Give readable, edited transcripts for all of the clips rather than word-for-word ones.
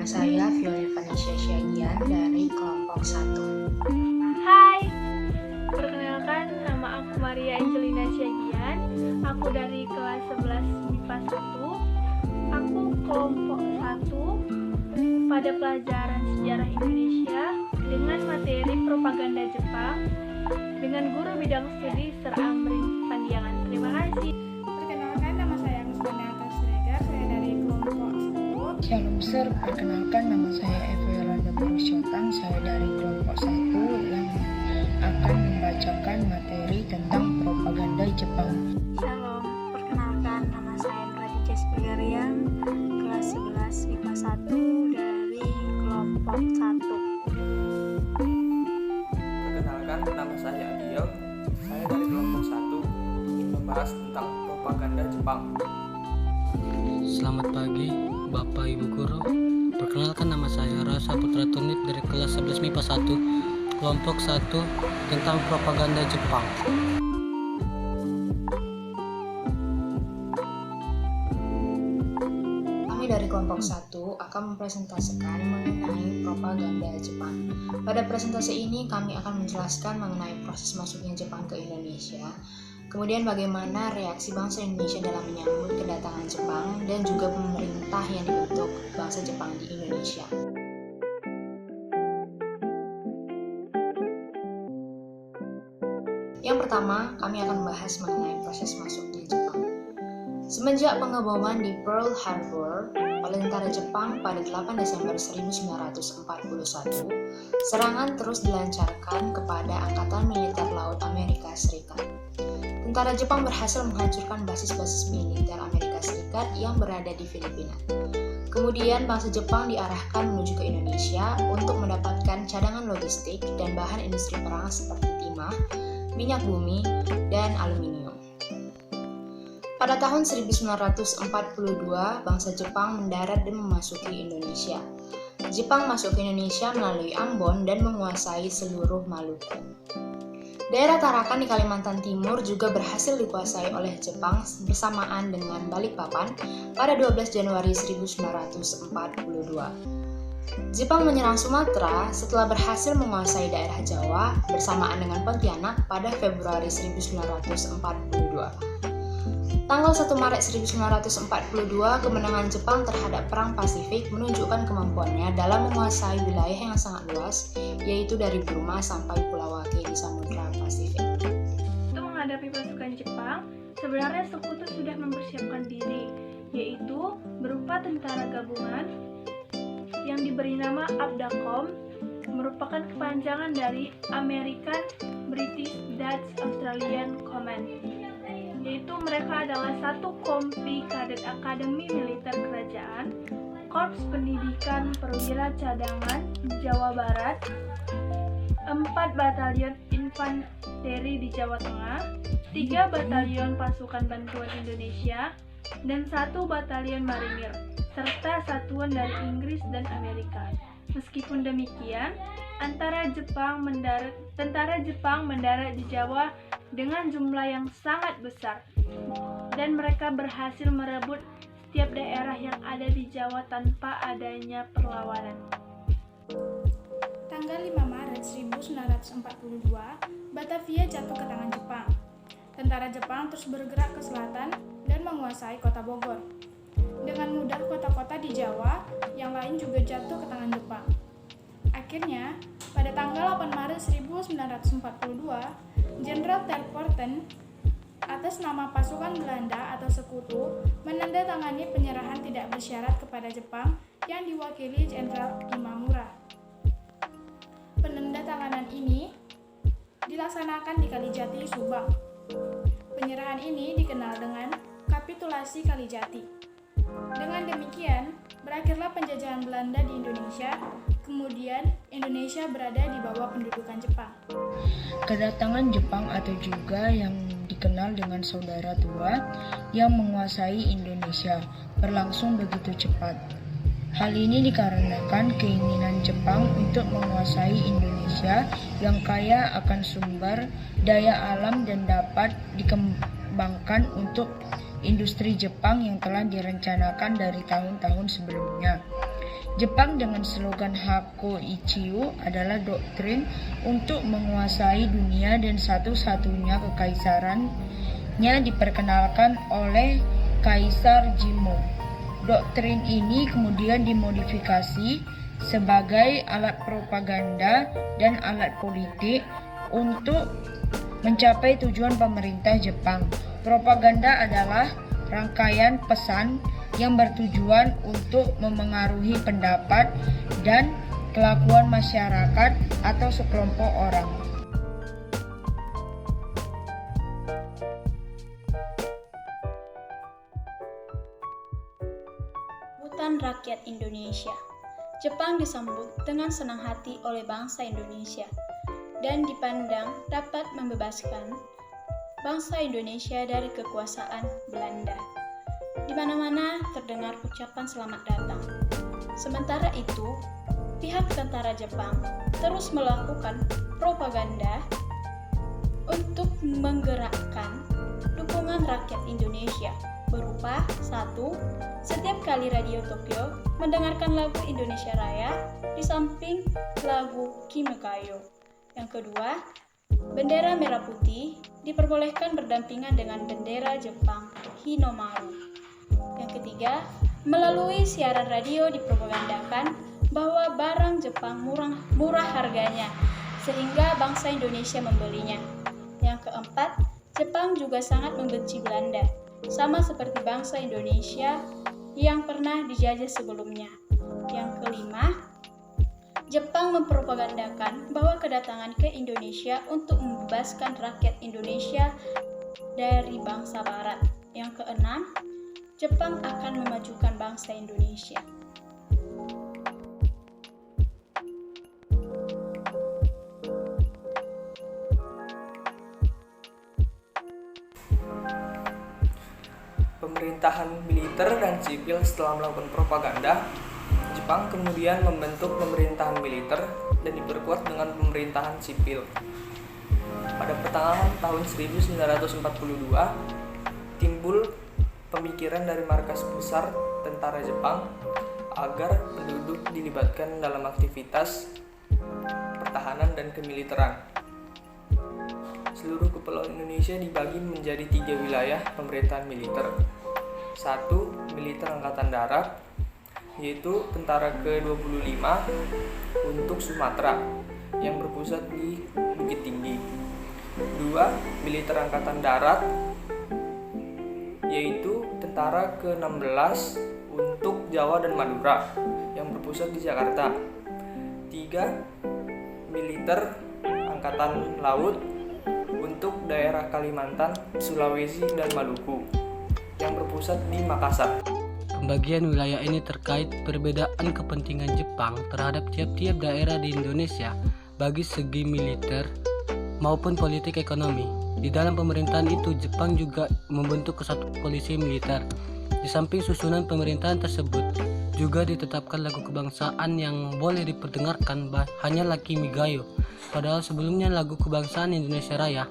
Nama saya Violin Vanessa Syagian dari kelompok 1. Hai, perkenalkan nama aku Maria Angelina Syagian. Aku dari kelas 11 MIPA 1. Aku kelompok 1 pada pelajaran sejarah Indonesia dengan materi propaganda Jepang dengan guru bidang studi Sir Amrin Pandiangan. Terima kasih. Perkenalkan, nama saya Musbana Siregar, saya dari kelompok 1. Shalom Sir, perkenalkan nama saya Eva Yolanda Purusyotang, saya dari kelompok 1 yang akan membacakan materi tentang propaganda Jepang. Shalom, perkenalkan nama saya Raditya Spigarian, kelas 11 MIPA 1 dari kelompok 1. Perkenalkan, nama saya Adiel, saya dari kelompok 1 ingin membahas tentang propaganda Jepang. Selamat pagi, Bapak Ibu Guru. Perkenalkan nama saya Rasa Putra Tunip dari kelas 11 MIPA 1, kelompok 1 tentang propaganda Jepang. Kami dari kelompok 1 akan mempresentasikan mengenai propaganda Jepang. Pada presentasi ini kami akan menjelaskan mengenai proses masuknya Jepang ke Indonesia, kemudian bagaimana reaksi bangsa Indonesia dalam menyambut kedatangan Jepang dan juga pemerintah yang dibentuk bangsa Jepang di Indonesia. Yang pertama, kami akan membahas mengenai proses masuknya Jepang. Semenjak pengeboman di Pearl Harbor oleh tentara Jepang pada 8 Desember 1941, serangan terus dilancarkan kepada Angkatan Militer Laut Amerika Serikat. Tentara Jepang berhasil menghancurkan basis-basis militer Amerika Serikat yang berada di Filipina. Kemudian bangsa Jepang diarahkan menuju ke Indonesia untuk mendapatkan cadangan logistik dan bahan industri perang seperti timah, minyak bumi, dan aluminium. Pada tahun 1942, bangsa Jepang mendarat dan memasuki Indonesia. Jepang masuk ke Indonesia melalui Ambon dan menguasai seluruh Maluku. Daerah Tarakan di Kalimantan Timur juga berhasil dikuasai oleh Jepang bersamaan dengan Balikpapan pada 12 Januari 1942. Jepang menyerang Sumatera setelah berhasil menguasai daerah Jawa bersamaan dengan Pontianak pada Februari 1942. Tanggal 1 Maret 1942, kemenangan Jepang terhadap Perang Pasifik menunjukkan kemampuannya dalam menguasai wilayah yang sangat luas, yaitu dari Burma sampai Pulau Wake di Samudra Pasifik. Untuk menghadapi pasukan Jepang, sebenarnya sekutu sudah mempersiapkan diri, yaitu berupa tentara gabungan yang diberi nama ABDACOM, merupakan kepanjangan dari American, British, Dutch, Australian Command, yaitu mereka adalah 1 Kompi Kadet Akademi Militer Kerajaan, Korps Pendidikan Perwira Cadangan Jawa Barat, 4 Batalion Infanteri di Jawa Tengah, 3 Batalion Pasukan Bantuan Indonesia, dan 1 Batalion Marinir, serta satuan dari Inggris dan Amerika. Meskipun demikian, tentara Jepang mendarat di Jawa dengan jumlah yang sangat besar, dan mereka berhasil merebut setiap daerah yang ada di Jawa tanpa adanya perlawanan. Tanggal 5 Maret 1942, Batavia jatuh ke tangan Jepang. Tentara Jepang terus bergerak ke selatan dan menguasai kota Bogor. Dengan mudah kota-kota di Jawa yang lain juga jatuh ke tangan Jepang. Akhirnya, pada tanggal 8 Maret 1942, Jenderal Terpoorten atas nama pasukan Belanda atau Sekutu menandatangani penyerahan tidak bersyarat kepada Jepang yang diwakili Jenderal Imamura. Penandatanganan ini dilaksanakan di Kalijati, Subang. Penyerahan ini dikenal dengan Kapitulasi Kalijati. Dengan demikian, berakhirlah penjajahan Belanda di Indonesia, kemudian Indonesia berada di bawah pendudukan Jepang. Kedatangan Jepang atau juga yang dikenal dengan saudara tua yang menguasai Indonesia berlangsung begitu cepat. Hal ini dikarenakan keinginan Jepang untuk menguasai Indonesia yang kaya akan sumber daya alam dan dapat dikembangkan untuk industri Jepang yang telah direncanakan dari tahun-tahun sebelumnya. Jepang dengan slogan Hakko Ichiyo adalah doktrin untuk menguasai dunia dan satu-satunya kekaisarannya diperkenalkan oleh Kaisar Jimmu. Doktrin ini kemudian dimodifikasi sebagai alat propaganda dan alat politik untuk mencapai tujuan pemerintah Jepang. Propaganda adalah rangkaian pesan yang bertujuan untuk memengaruhi pendapat dan kelakuan masyarakat atau sekelompok orang. Sambutan rakyat Indonesia. Jepang disambut dengan senang hati oleh bangsa Indonesia dan dipandang dapat membebaskan bangsa Indonesia dari kekuasaan Belanda. Di mana-mana terdengar ucapan selamat datang. Sementara itu, pihak tentara Jepang terus melakukan propaganda untuk menggerakkan dukungan rakyat Indonesia berupa 1. Setiap kali Radio Tokyo mendengarkan lagu Indonesia Raya di samping lagu Kimekayo. Yang kedua, bendera merah putih diperbolehkan berdampingan dengan bendera Jepang Hinomaru. Yang ketiga, melalui siaran radio dipropagandakan bahwa barang Jepang murah harganya, sehingga bangsa Indonesia membelinya. Yang keempat, Jepang juga sangat membenci Belanda, sama seperti bangsa Indonesia yang pernah dijajah sebelumnya. Yang kelima, Jepang mempropagandakan bahwa kedatangan ke Indonesia untuk membebaskan rakyat Indonesia dari bangsa Barat. Yang keenam, Jepang akan memajukan bangsa Indonesia. Pemerintahan militer dan sipil setelah melakukan propaganda, Jepang kemudian membentuk pemerintahan militer dan diperkuat dengan pemerintahan sipil. Pada pertengahan tahun 1942, timbul pemikiran dari markas besar tentara Jepang agar penduduk dilibatkan dalam aktivitas pertahanan dan kemiliteran. Seluruh kepulauan Indonesia dibagi menjadi 3 wilayah pemerintahan militer. 1. Militer Angkatan Darat, yaitu Tentara ke-25 untuk Sumatera yang berpusat di Bukit Tinggi. 2. Militer Angkatan Darat, yaitu Tentara ke-16 untuk Jawa dan Madura yang berpusat di Jakarta. 3. Militer Angkatan Laut untuk daerah Kalimantan, Sulawesi, dan Maluku yang berpusat di Makassar. Pembagian wilayah ini terkait perbedaan kepentingan Jepang terhadap tiap-tiap daerah di Indonesia bagi segi militer maupun politik ekonomi. Di dalam pemerintahan itu, Jepang juga membentuk kesatuan polisi militer. Di samping susunan pemerintahan tersebut, juga ditetapkan lagu kebangsaan yang boleh diperdengarkan hanyalah Kimigayo. Padahal sebelumnya lagu kebangsaan Indonesia Raya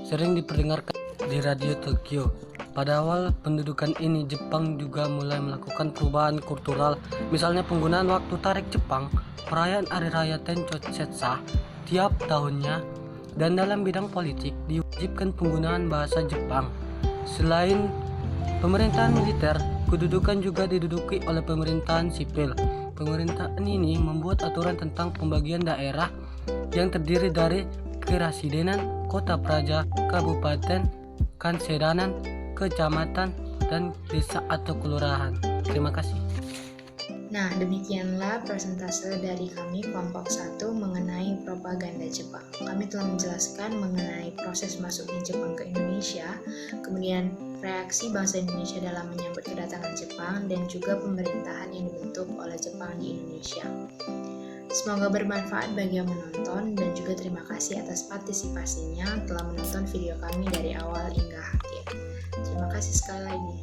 sering diperdengarkan di Radio Tokyo. Pada awal pendudukan ini, Jepang juga mulai melakukan perubahan kultural, misalnya penggunaan waktu tarik Jepang, perayaan Hari Raya Tencho-Setsa tiap tahunnya, dan dalam bidang politik diwajibkan penggunaan bahasa Jepang. Selain pemerintahan militer, kedudukan juga diduduki oleh pemerintahan sipil. Pemerintahan ini membuat aturan tentang pembagian daerah yang terdiri dari kerasidenan, kota praja, kabupaten, kansedanan, kecamatan, dan desa atau kelurahan. Terima kasih. Nah, demikianlah presentase dari kami kelompok 1 mengenai propaganda Jepang. Kami telah menjelaskan mengenai proses masuknya Jepang ke Indonesia, kemudian reaksi bangsa Indonesia dalam menyambut kedatangan Jepang, dan juga pemerintahan yang dibentuk oleh Jepang di Indonesia. Semoga bermanfaat bagi yang menonton, dan juga terima kasih atas partisipasinya telah menonton video kami dari awal hingga akhir. Terima kasih sekali lagi.